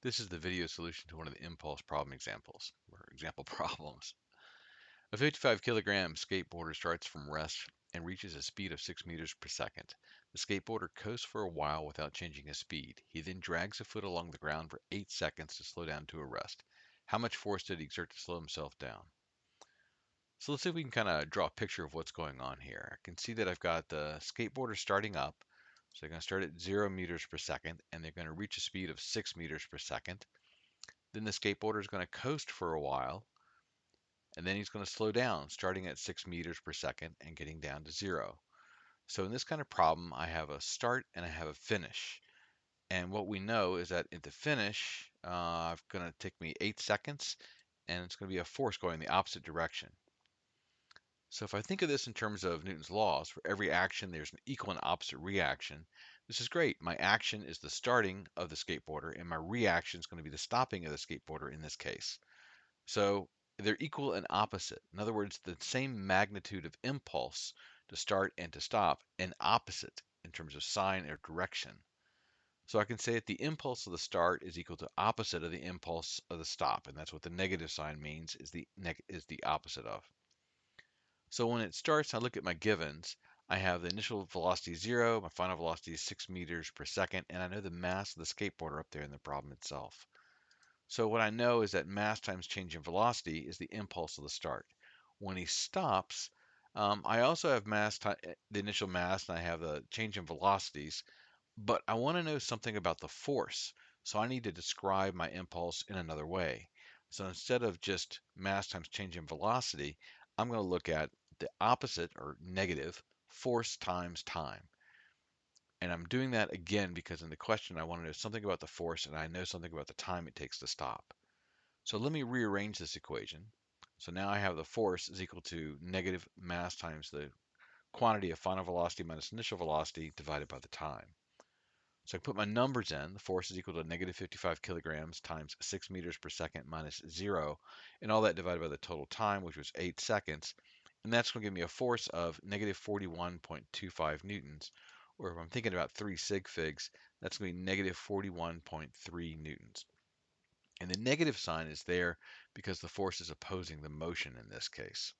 This is the video solution to one of the impulse problem examples, or example problems. A 55 kilogram skateboarder starts from rest and reaches a speed of 6 meters per second. The skateboarder coasts for a while without changing his speed. He then drags a foot along the ground for 8 seconds to slow down to a rest. How much force did he exert to slow himself down? So let's see if we can kind of draw a picture of what's going on here. I can see that I've got the skateboarder starting up. So they're going to start at 0 meters per second, and they're going to reach a speed of 6 meters per second. Then the skateboarder is going to coast for a while, and then he's going to slow down, starting at 6 meters per second and getting down to 0. So in this kind of problem, I have a start and I have a finish. And what we know is that at the finish, it's going to take me 8 seconds, and it's going to be a force going the opposite direction. So if I think of this in terms of Newton's laws, for every action, there's an equal and opposite reaction. This is great. My action is the starting of the skateboarder, and my reaction is going to be the stopping of the skateboarder in this case. So they're equal and opposite. In other words, the same magnitude of impulse to start and to stop, and opposite in terms of sign or direction. So I can say that the impulse of the start is equal to opposite of the impulse of the stop, and that's what the negative sign means, is the opposite of. So when it starts, I look at my givens. I have the initial velocity 0, my final velocity is 6 meters per second, and I know the mass of the skateboarder up there in the problem itself. So what I know is that mass times change in velocity is the impulse of the start. When he stops, I also have the initial mass, and I have the change in velocities, but I want to know something about the force. So I need to describe my impulse in another way. So instead of just mass times change in velocity, I'm going to look at the opposite or negative force times time. And I'm doing that again because in the question I want to know something about the force and I know something about the time it takes to stop. So let me rearrange this equation. So now I have the force is equal to negative mass times the quantity of final velocity minus initial velocity divided by the time. So I put my numbers in. The force is equal to negative 55 kilograms times 6 meters per second minus 0, and all that divided by the total time, which was 8 seconds. And that's going to give me a force of negative 41.25 newtons. Or if I'm thinking about 3 sig figs, that's going to be negative 41.3 newtons. And the negative sign is there because the force is opposing the motion in this case.